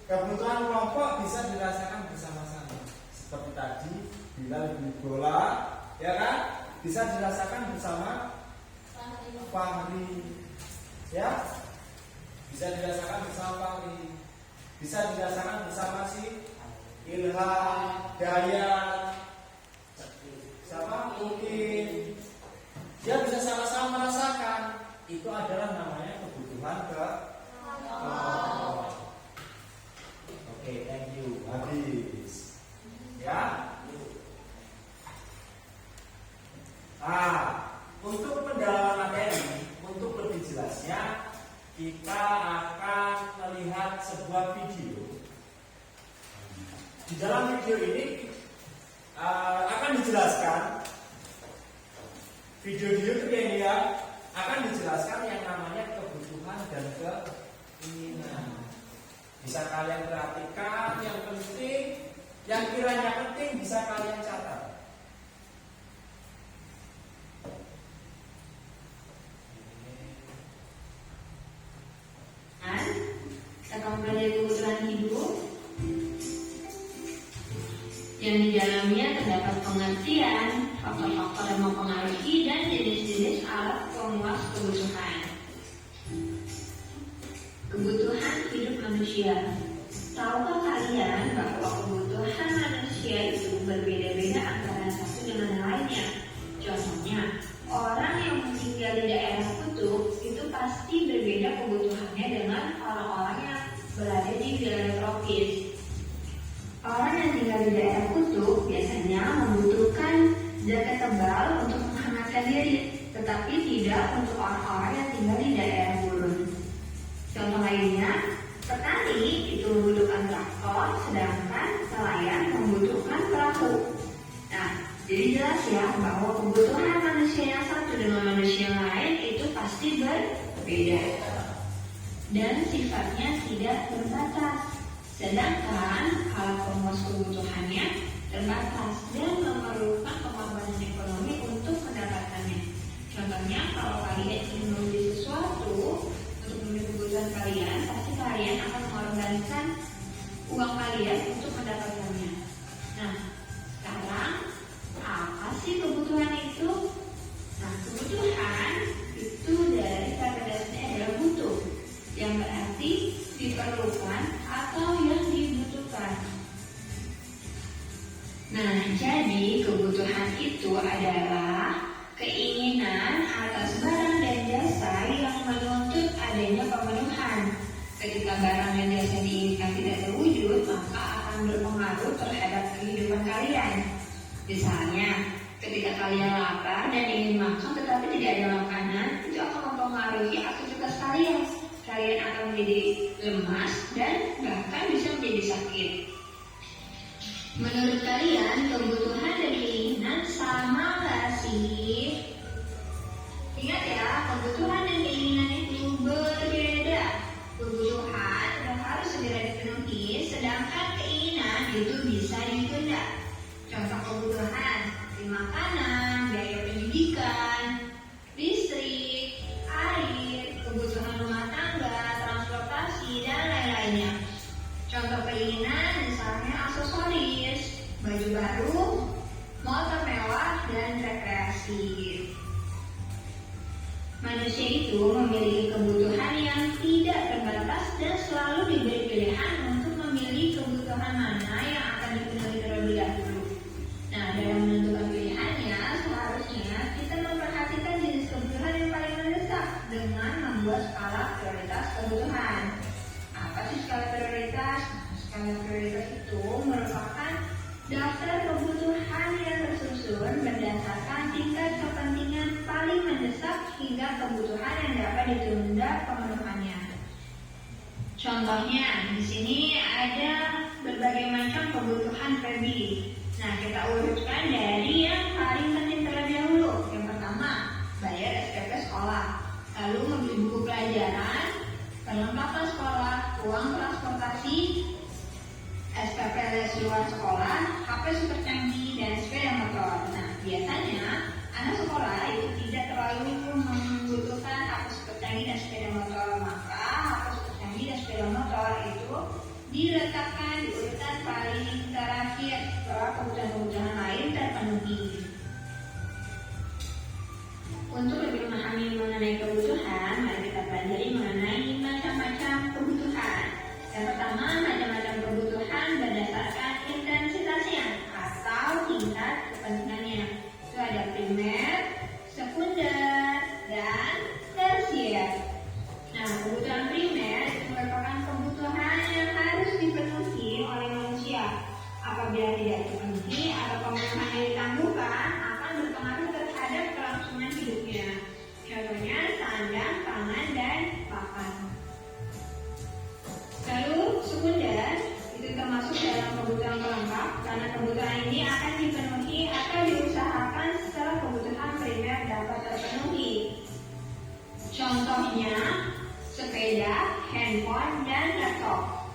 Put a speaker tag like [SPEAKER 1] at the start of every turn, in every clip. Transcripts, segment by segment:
[SPEAKER 1] Kebutuhan kelompok bisa dirasakan bersama-sama. Seperti tadi, bila beli bola, ya kan? Bisa dirasakan bersama Fahri, ya? Bisa dirasakan bersama Fahri. Bisa dirasakan bersama si Ilham, Dayat, siapa? Mungkin dia bisa sama-sama merasakan. Itu adalah namanya kebutuhan kelompok. Oke, thank you. Habis. Ya. Untuk pendalaman materi, untuk lebih jelasnya, kita akan melihat sebuah video. Di dalam video ini akan dijelaskan video itu yang akan dijelaskan yang namanya kebutuhan dan keinginan. Bisa kalian perhatikan, yang penting, yang kiranya penting bisa kalian catat.
[SPEAKER 2] Akan belajar kebutuhan hidup yang di dalamnya terdapat pengertian faktor-faktor yang mempengaruhi dan jenis-jenis alat pemuas kebutuhan. Kebutuhan hidup manusia. Tahukah kalian bahwa kebutuhan manusia itu berbeda-beda antara satu dengan yang lainnya? Contohnya, orang yang tinggal di daerah kutub itu pasti berbeda kebutuhannya dengan orang-orang yang berada di wilayah tropis. Orang yang tinggal di daerah kutub biasanya membutuhkan jaket tebal untuk menghangatkan diri, tetapi tidak untuk orang-orang yang tinggal di daerah gurun. Contoh lainnya, petani itu membutuhkan traktor, sedangkan nelayan membutuhkan perahu. Nah, jadi jelas ya bahwa kebutuhan manusia yang satu dengan manusia yang lain itu pasti berbeda dan sifatnya tidak terbatas. Sedangkan alat pemuas kebutuhannya terbatas dan memerlukan pengorbanan ekonomi untuk mendapatkannya. Contohnya, kalau kalian ingin membeli sesuatu untuk memenuhi kebutuhan kalian, pasti kalian akan mengorbankan uang kalian untuk mendapatkannya. Nah, sekarang apa sih kebutuhan itu? Nah, kebutuhan itu dari kata dasarnya adalah butuh, yang berarti diperlukan atau yang dibutuhkan. Nah, jadi kebutuhan itu adalah keinginan atas barang dan jasa yang menuntut adanya pemenuhan. Ketika barang dan jasa diinginkan tidak terwujud, maka akan berpengaruh terhadap kehidupan kalian. Misalnya, ketika kalian lapar dan ingin makan tetapi tidak ada makanan, itu akan mempengaruhi aktivitas kalian. Kalian akan menjadi lemas dan bahkan bisa menjadi sakit. Menurut kalian, kebutuhan dan keinginan sama nggak sih? Ingat ya, kebutuhan dan keinginan itu berbeda. Kebutuhan harus segera dipenuhi, sedangkan keinginan itu bisa ditunda. Contoh kebutuhan seperti makanan, biaya pendidikan, listrik, air, kebutuhan rumah tangga, transportasi, dan lain-lainnya. Contoh keinginan misalnya aksesoris, baju baru, motor mewah, dan rekreasi. Manusia itu memiliki kebutuhan yang tidak terbatas dan selalu diberi pilihan untuk memilih kebutuhan mana yang akan dipenuhi terlebih dahulu. Nah, dalam menentukan pilihannya, seharusnya kita memperhatikan jenis kebutuhan yang paling mendesak dengan membuat skala prioritas kebutuhan. Apa sih skala prioritas? Skala prioritas itu merupakan daftar kebutuhan yang tersusun berdasarkan tingkat kepentingan paling mendesak hingga kebutuhan yang dapat ditunda pemenuhannya. Contohnya, di sini ada berbagai macam kebutuhan Feby. Nah, kita urutkan dari yang paling penting terlebih dahulu. Yang pertama, bayar SPP sekolah, lalu membeli buku pelajaran, perlengkapan sekolah, uang transportasi, SPP les luar sekolah, HP super canggih, dan sepeda motor. Nah, biasanya anak sekolah itu tidak terlalu membutuhkan HP super canggih dan sepeda motor, maka HP super canggih dan sepeda motor itu diletakkan di urutan paling terakhir setelah kebutuhan-kebutuhan lain terpenuhi. Untuk lebih memahami mengenai kebutuhan, mari kita pelajari mengenai macam-macam kebutuhan. Yang pertama, macam-macam kebutuhan berdasarkan intensitasnya atau tingkat kepentingannya. Itu ada primer, sekunder, dan tersier. Nah, kebutuhan primer itu merupakan kebutuhan yang harus dipenuhi oleh manusia. Apabila tidak dipenuhi atau pemenuhannya ditangguhkan, akan berpengaruh terhadap kelangsungan hidupnya. Contohnya sandang, pangan, dan pakan. Lalu sekunder itu termasuk dalam kebutuhan pelengkap karena kebutuhan ini akan dipenuhi atau diusahakan setelah kebutuhan primer dapat terpenuhi. Contohnya sepeda, handphone, dan laptop.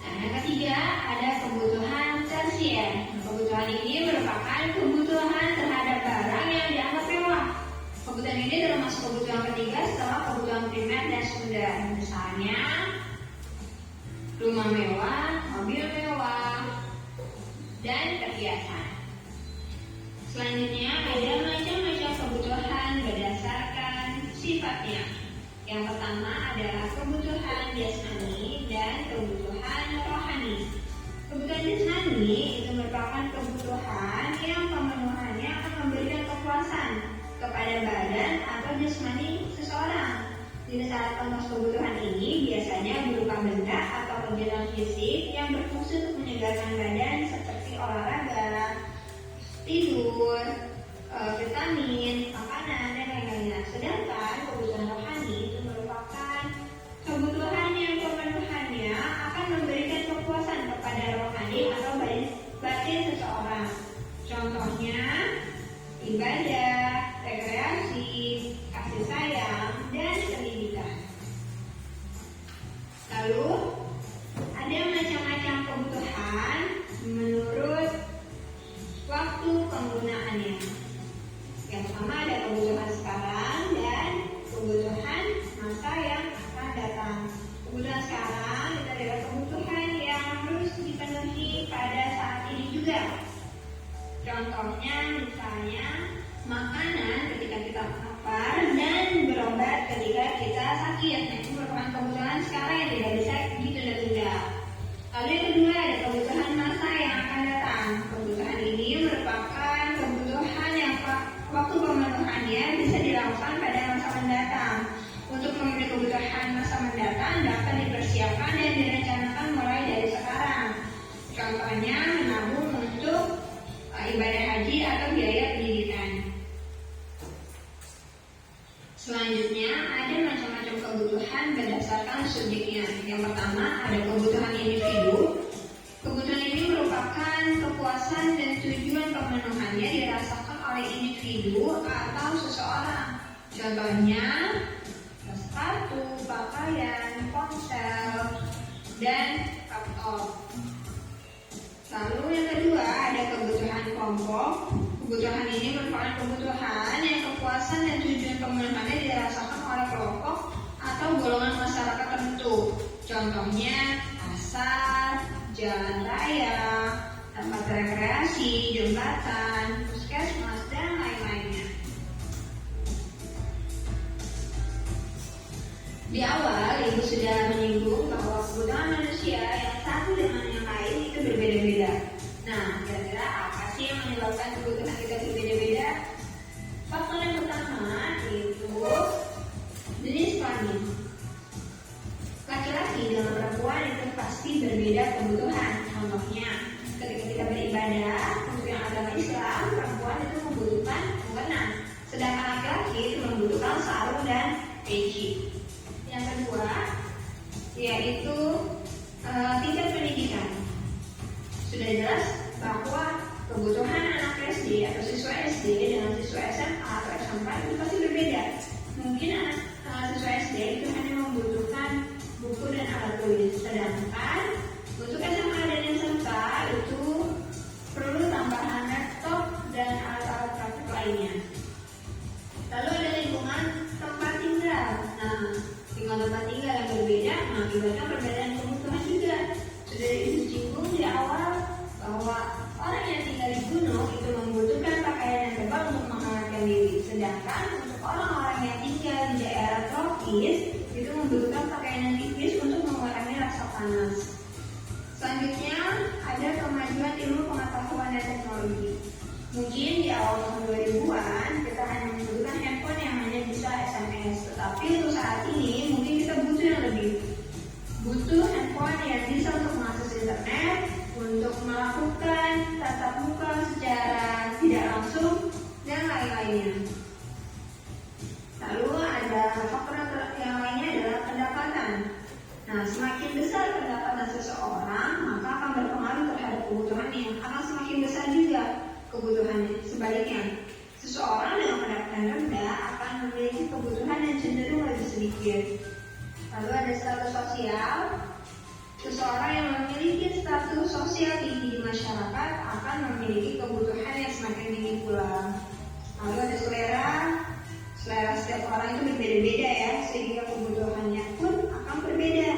[SPEAKER 2] Nah, yang ketiga ada kebutuhan tersier. Kebutuhan ini merupakan kebutuhan terhadap barang yang dianggap mewah. Kebutuhan ini termasuk kebutuhan ketiga setelah kebutuhan primer dan sekunder. Misalnya rumah mewah, mobil mewah, dan perhiasan. Selanjutnya ada macam-macam kebutuhan berdasarkan sifatnya. Yang pertama adalah kebutuhan jasmani dan kebutuhan rohani. Kebutuhan jasmani itu merupakan kebutuhan yang pemenuhannya akan memberikan kepuasan kepada badan atau jasmani seseorang. Di saat konteks kebutuhan ini biasanya berupa benda atau kegiatan fisik yang berfungsi untuk menyegarkan badan seperti olahraga, tidur, vitamin, makanan, dan lain-lainnya. Sedangkan kebutuhan rohani itu merupakan kebutuhan yang pemenuhannya akan memberikan kepuasan kepada rohani atau batin seseorang. Contohnya ibadah, rekreasi, kasih sayang, dan pendidikan. Lalu ada macam-macam kebutuhan menurut waktu penggunaannya. Yang pertama ada kebutuhan sekarang dan kebutuhan masa yang akan datang. Kebutuhan sekarang itu adalah kebutuhan yang harus dipenuhi pada saat ini juga. Contohnya misalnya makanan ketika kita lapar dan berobat ketika kita sakit. Nah, itu merupakan kebutuhan sekarang yang tidak bisa ditunda-tunda. Lalu yang kedua ada kebutuhan masa yang akan datang. Kebutuhan ini merupakan kebutuhan yang waktu pemenuhannya bisa dilakukan pada masa mendatang. Untuk memenuhi kebutuhan masa mendatang dapat dipersiapkan dan direncanakan mulai dari sekarang. Contohnya menabung untuk ibadah haji atau biaya pendidikan. Selanjutnya ada macam-macam kebutuhan berdasarkan subjeknya. Yang pertama ada kebutuhan individu. Kebutuhan ini merupakan kepuasan dan tujuan pemenuhannya dirasakan oleh individu atau seseorang. Contohnya sepatu, pakaian, ponsel, dan laptop. Lalu yang kedua ada kebutuhan kelompok. Kebutuhan ini merupakan kebutuhan yang kepuasan dan tujuan pemenuhannya dirasakan oleh kelompok atau golongan masyarakat tertentu. Contohnya pasar, jalan raya, tempat rekreasi, jembatan, puskesmas, dan lain-lainnya. Di awal, Ibu sudah menyinggung bahwa kebutuhan manusia yang satu dengan yang lain itu berbeda-beda. Nah, kira-kira apa sih yang menyebabkan kebutuhan kita berbeda-beda? Faktor yang pertama itu jenis kelamin. Laki-laki dan perempuan itu pasti berbeda kebutuhan. Contohnya, ketika kita beribadah untuk yang agama Islam, perempuan itu membutuhkan mukena, sedangkan laki-laki itu membutuhkan sarung dan peci. Yang kedua yaitu tingkat pendidikan. Sudah jelas bahwa kebutuhan anak SD atau siswa SD dengan siswa SMA atau SMP itu pasti berbeda. Mungkin anak siswa SD itu hanya membutuhkan buku dan alat tulis, sedangkan untuk SMA dan SMK itu perlu tambahan laptop dan alat-alat praktik lainnya. Lalu ada lingkungan tempat tinggal. Nah, lingkungan tempat tinggal yang berbeda mengakibatkan perbedaan kebutuhan. sudah disinggung di awal bahwa orang yang tinggal di gunung itu membutuhkan pakaian yang tebal untuk menghangatkan diri. Sedangkan untuk orang-orang yang tinggal di daerah tropis itu membutuhkan pakaian yang tipis untuk mengurangi rasa panas. Selanjutnya ada kemajuan ilmu pengetahuan dan teknologi. Mungkin di awal tahun 2000-an kita hanya membutuhkan handphone yang hanya bisa SMS. Tetapi untuk saat ini mungkin kita butuh yang lebih. Butuh handphone yang bisa untuk mengakses internet, untuk melakukan tatap muka secara tidak langsung, dan lain-lainnya. Lalu ada faktor yang lainnya adalah pendapatan. Nah, semakin besar pendapatan seseorang, maka akan berpengaruh terhadap kebutuhannya. Akan semakin besar juga kebutuhannya. Sebaliknya, seseorang dengan pendapatan rendah akan memiliki kebutuhan yang cenderung lebih sedikit. Lalu ada status sosial. Seseorang yang memiliki status sosial tinggi di masyarakat akan memiliki kebutuhan yang semakin tinggi pula. Lalu ada selera. Selera setiap orang itu berbeda-beda ya, sehingga kebutuhannya pun akan berbeda.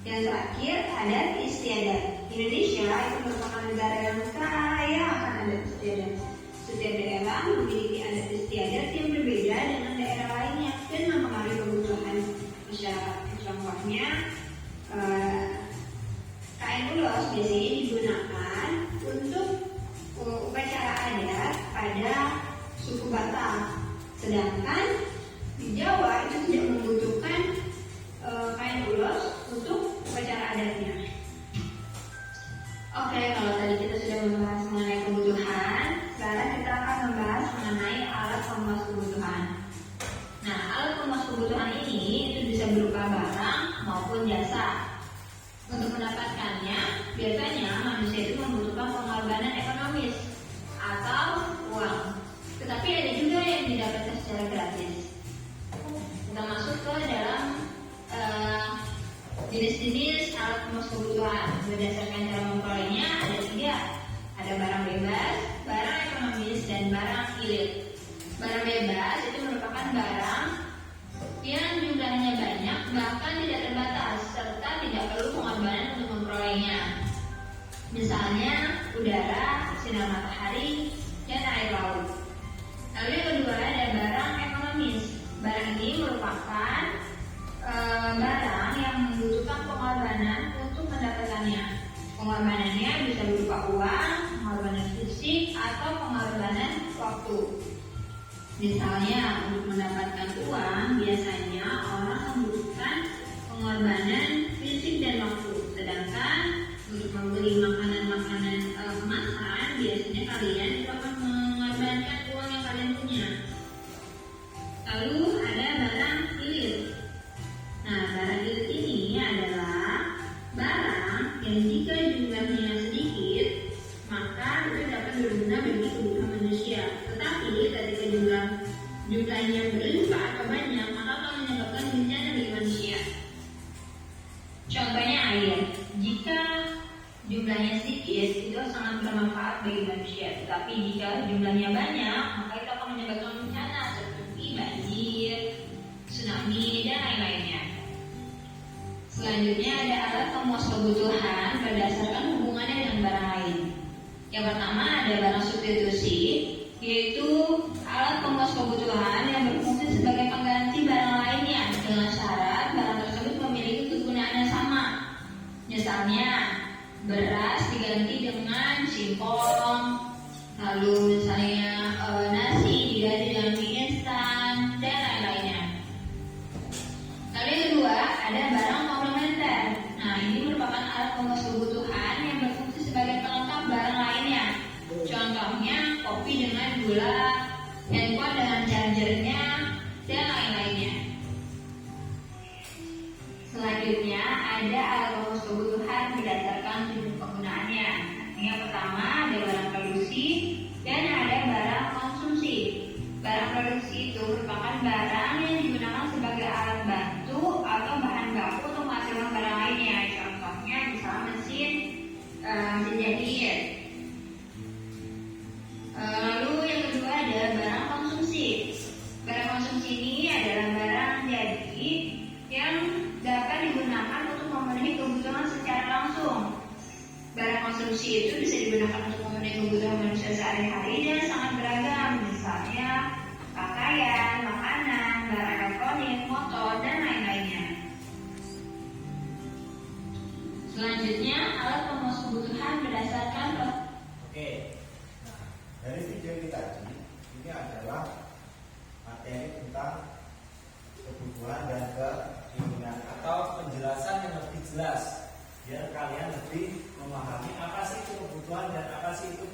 [SPEAKER 2] Yang terakhir ada istiadat. Indonesia itu merupakan negara yang kaya akan adat istiadat. Setiap daerah memiliki adat istiadat yang berbeda dengan daerah lainnya dan mempengaruhi kebutuhan masyarakat. Contohnya, kain ulos biasanya digunakan untuk upacara adat pada suku Batak. Sedangkan di Jawa itu tidak membutuhkan kain ulos untuk upacara adatnya. Oke, kalau tadi kita sudah membahas mengenai kebutuhan, sekarang kita akan membahas mengenai alat pemuas kebutuhan. Nah, alat pemuas kebutuhan ini itu bisa berupa barang maupun jasa. Untuk mendapatkannya, biasanya manusia itu membutuhkan pengorbanan ekonomis atau uang. Tetapi ada juga yang didapatkan secara gratis. Kita masuk ke dalam jenis-jenis alat pemuas kebutuhan. Berdasarkan cara memperolehnya ada 3. Ada barang bebas, barang ekonomis, dan barang ilit. Barang bebas itu merupakan barang yang jumlahnya banyak, bahkan tidak terbatas, serta tidak perlu pengorbanan untuk memperolehnya. Misalnya udara, sinar matahari, dan air laut. Lalu yang kedua ada barang ekonomis. Barang ini merupakan barang yang membutuhkan pengorbanan untuk mendapatkannya. Pengorbanannya bisa berupa uang, pengorbanan fisik, atau pengorbanan waktu. Misalnya untuk mendapatkan uang biasanya orang membutuhkan pengorbanan fisik dan waktu. Sedangkan untuk membeli makanan-makanan kemasan biasanya kalian itu akan mengorbankan uang yang kalian punya. Lalu ada barang ilit. Nah, barang ilit ini adalah barang yang jika jumlahnya sedikit, maka itu dapat berguna bagi kebutuhan manusia. Tetapi ketika jumlahnya berlimpah atau banyak, maka akan menyebabkan bencana bagi manusia. Contohnya air. Jika jumlahnya sedikit, itu sangat bermanfaat bagi manusia. Tetapi jika jumlahnya banyak, maka itu akan menyebabkan bencana seperti banjir, tsunami, dan lain-lainnya. Selanjutnya ada alat pemuas kebutuhan berdasarkan hubungannya dengan barang lain. Yang pertama ada barang substitusi, yaitu alat pemuas kebutuhan yang berfungsi sebagai pengganti barang lainnya dengan syarat barang tersebut memiliki kegunaan yang sama. Misalnya beras diganti dengan singkong, lalu misalnya nasi diganti dengan mie instan, dan lain-lainnya. Lalu yang kedua ada barang komplementer. Nah, ini merupakan alat pemuas kebutuhan yang berfungsi sebagai pelengkap barang lainnya. Contohnya kopi dengan gula, handphone dengan chargernya, dan lain-lainnya. Selanjutnya ada alat pemuas kebutuhan berdasarkan jenis penggunaannya. Yang pertama ada barang produksi dan ada barang konsumsi. Barang produksi itu merupakan barang yang digunakan sebagai alat bantu atau bahan baku untuk menghasilkan barang lainnya. Contohnya misalnya mesin jahit. Lalu yang kedua ada barang konsumsi. Barang konsumsi ini adalah barang jadi yang dapat digunakan untuk memenuhi kebutuhan konstruksi itu bisa digunakan untuk memenuhi kebutuhan manusia sehari-hari dan sangat beragam, misalnya pakaian, makanan, barang elektronik, motor, dan lain-lainnya. Selanjutnya, alat pemuas kebutuhan berdasarkan
[SPEAKER 1] Oke. Nah, dari video ini tadi, ini adalah materi tentang kebutuhan dan keinginan atau penjelasan yang lebih jelas biar kalian lebih memahami apa sih itu kebutuhan dan apa sih itu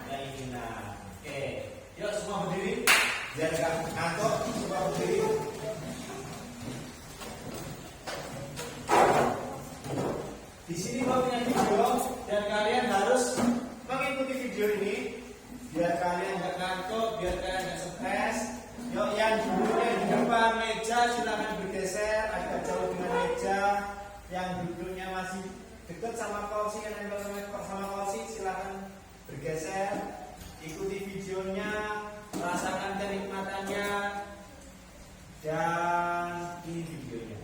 [SPEAKER 1] keinginan. Oke, yuk semua berdiri biar gak ngantuk, semua berdiri. Di sini mau punya video dan kalian harus mengikuti video ini biar kalian nggak ngantuk, biar kalian nggak stres. Yuk yang duduknya di depan meja silakan bergeser agak jauh dengan meja. Yang duduknya masih dekat sama kursi, yang nempel sama kursi silakan bergeser. Ikuti videonya, rasakan kenikmatannya, dan ini videonya.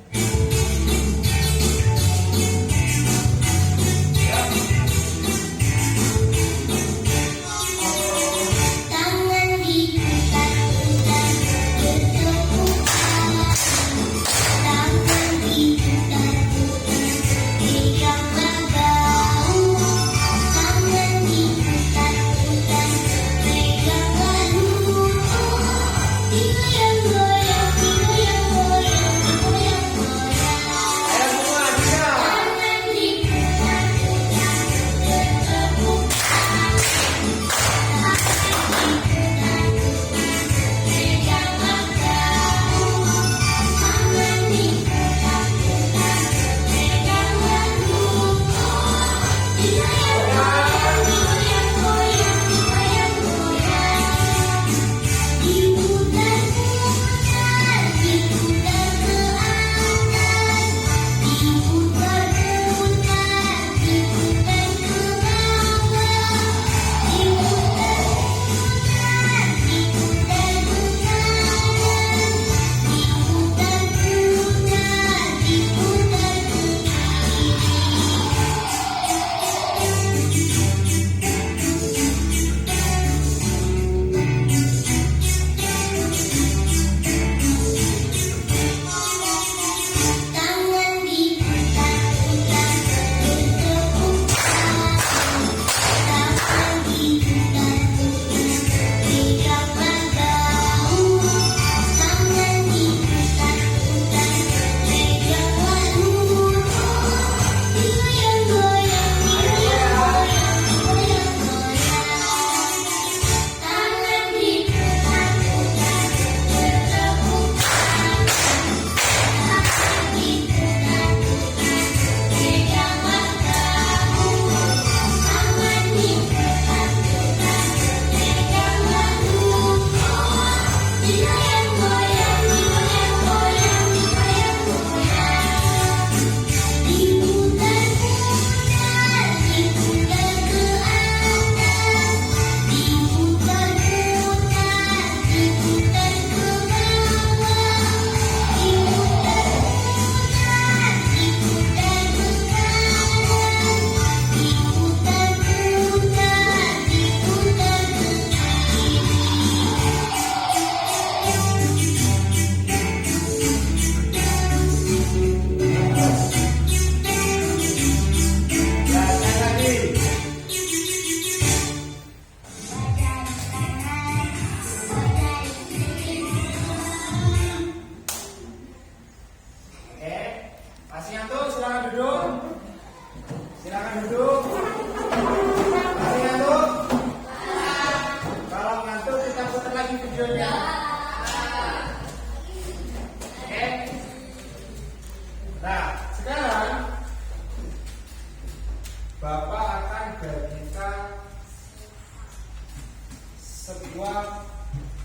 [SPEAKER 1] sebuah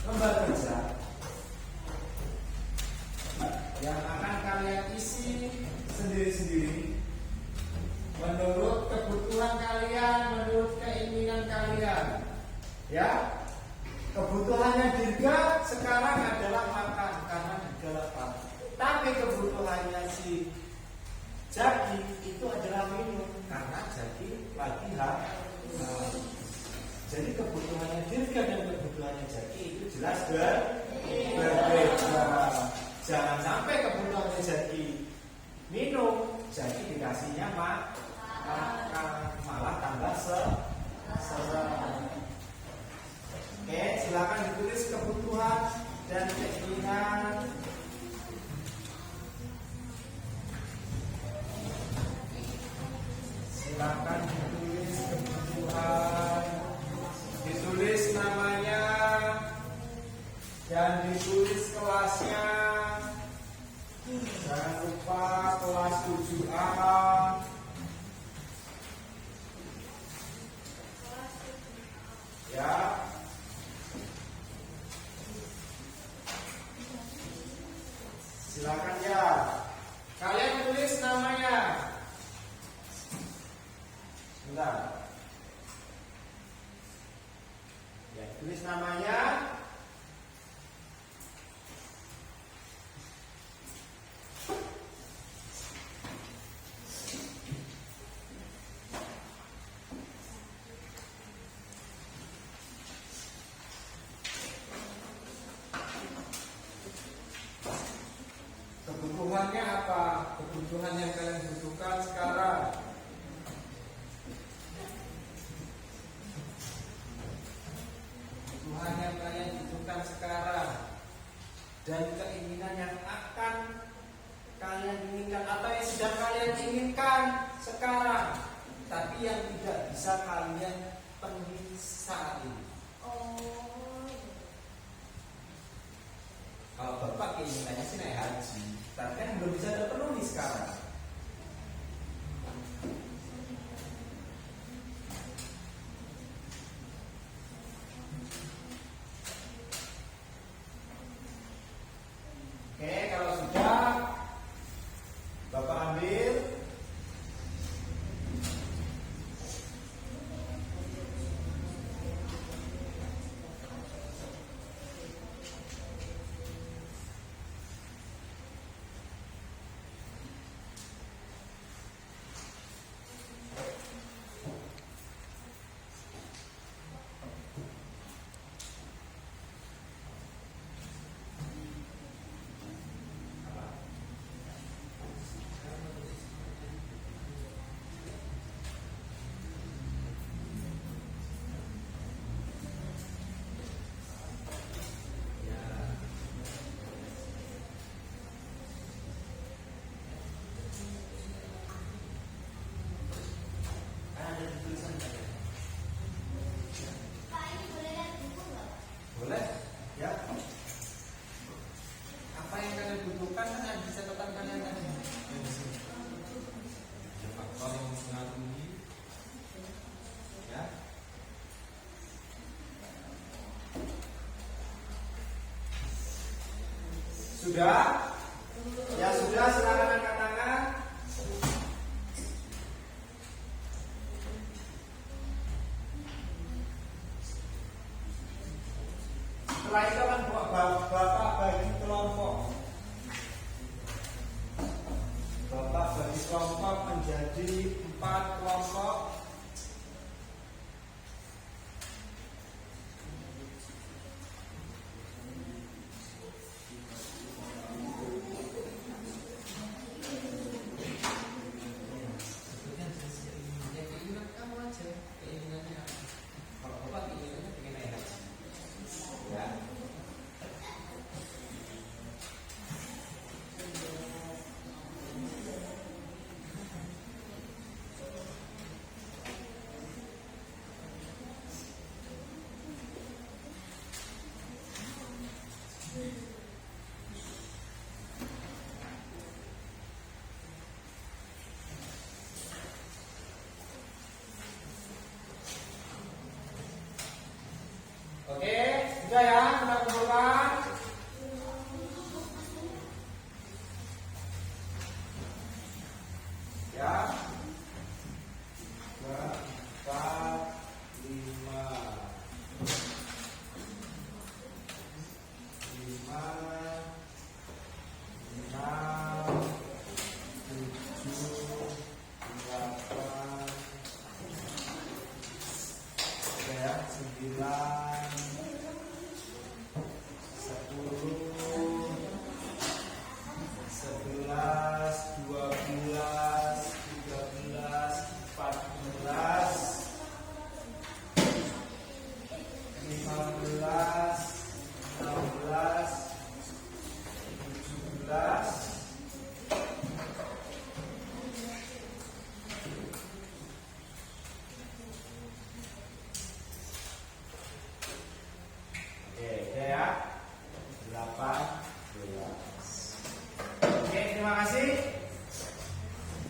[SPEAKER 1] lembar kerja yang akan kalian isi sendiri-sendiri menurut kebutuhan kalian, menurut keinginan kalian. Ya, kebutuhannya Dirga sekarang adalah makan karena Dirga lapar. Tapi kebutuhannya si Jaki itu adalah minum karena lagi jadi kebutuhannya Dirga dan kebutuhannya Jaki itu jelas berbeda. Jangan sampai kebutuhannya Jaki minum, Jaki dikasihnya malah tambah serem. Oke, silakan ditulis kebutuhan dan keinginan. Silakan ditulis kebutuhan, ditulis namanya dan ditulis kelasnya. Jangan lupa kelas 7A. Ya. Silakan ya. Kalian tulis namanya. Bentar. Ya, tulis namanya. Kebutuhannya apa? Kebutuhan yang kalian butuhkan sekarang. Kebutuhan yang kalian butuhkan sekarang dan keinginan yang akan kalian inginkan atau yang sedang kalian inginkan sekarang, tapi yang tidak bisa kalian penuhi saat ini. Kalau bapak keinginannya sih naik haji, tapi kan belum bisa terpenuhi sekarang. Oke, kalau sudah bapak ambil. Boleh, ya. Apa yang kalian butuhkan kan ada di catatan kalian tadi. Faktor yang mengaruhi, ya. Sudah? Ya sudah, silakan angkat tangan. Setelah itu kan bapak bagi kelompok. Bapak bagi kelompok menjadi 4 kelompok. Keinginan kamu aja, keinginannya apa? Kalau bapak keinginannya pengen naik haji, ya. 15